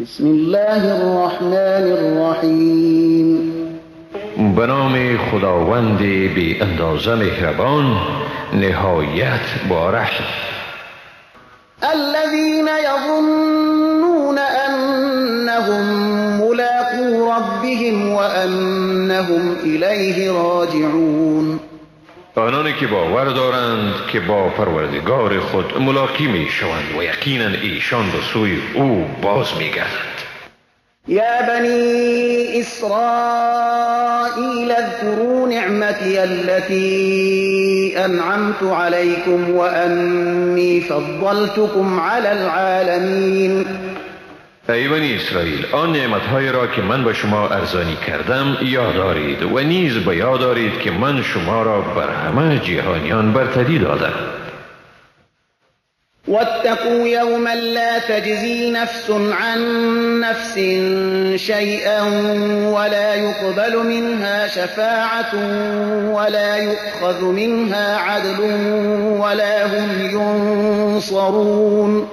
بسم الله الرحمن الرحیم. به نام خداوند بی اندازه مهربان نهایت بارحم. الذين يظنون أنهم ملاقو ربهم وأنهم إليه راجعون. آنانی که باور دارند که با پروردگار خود ملاقی می شوند و یقینا ایشان به سوی او باز می گردند. يا بني إسرائيل اذكروا نعمتي التي أنعمت عليكم وأني فضلتكم على العالمين. ای بنی اسرائیل، آن نعمت‌های را که من به شما ارزانی کردم یاد دارید و نیز به یاد دارید که من شما را بر همه جهانیان برتری دادم. واتقوا يوما لا تجزي نفس عن نفس شيئا ولا يقبل منها شفاعة ولا يؤخذ منها عدل ولا هم ينصرون.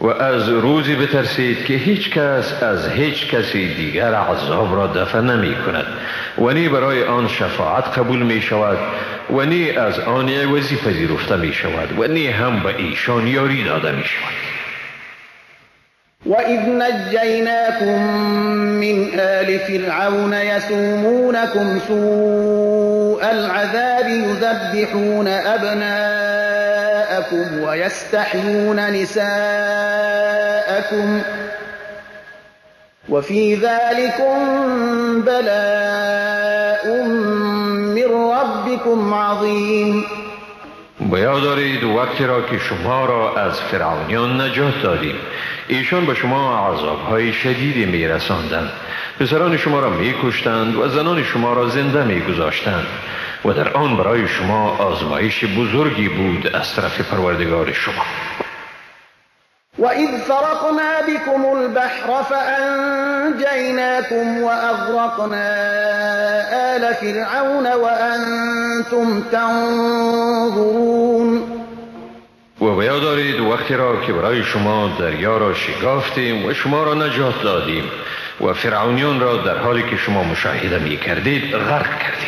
و از روزی بترسید که هیچ کس از هیچ کسی دیگر عذاب را دفع نمی کند و نی برای آن شفاعت قبول می شود و نی از آن عوضی پذیرفته می شود و نی هم به ایشان یاری داده می شود. وَإِذْ نَجَّيْنَاكُمْ مِنْ آلِ فِرْعَوْنَ يَسُومُونَكُمْ سُوءَ الْعَذَابِ يُذَبِّحُونَ أَبْنَاءَكُمْ وَيَسْتَحْيُونَ نِسَاءَكُمْ وَفِي ذَلِكُمْ بَلَاءٌ مِّن رَّبِّكُمْ عَظِيمٌ. بیاد دارید وقتی را که شما را از فرعونیان نجات دادیم، ایشان به شما عذابهای شدیدی می رساندند، پسران شما را می کشتند و زنان شما را زنده می گذاشتند و در آن برای شما آزمایش بزرگی بود از طرف پروردگار شما. وَإِذْ فَرَقْنَا بِكُمُ الْبَحْرَ فَأَنْجَيْنَاكُمْ وَأَغْرَقْنَا آلَ فِرْعَوْنَ وَأَنْتُمْ تَنْظُرُونَ. و بیاد دارید وقتی را که برای شما دریا را شکافتیم و شما را نجات دادیم و فرعونیان را در حالی که شما مشاهده می کردید غرق کردیم.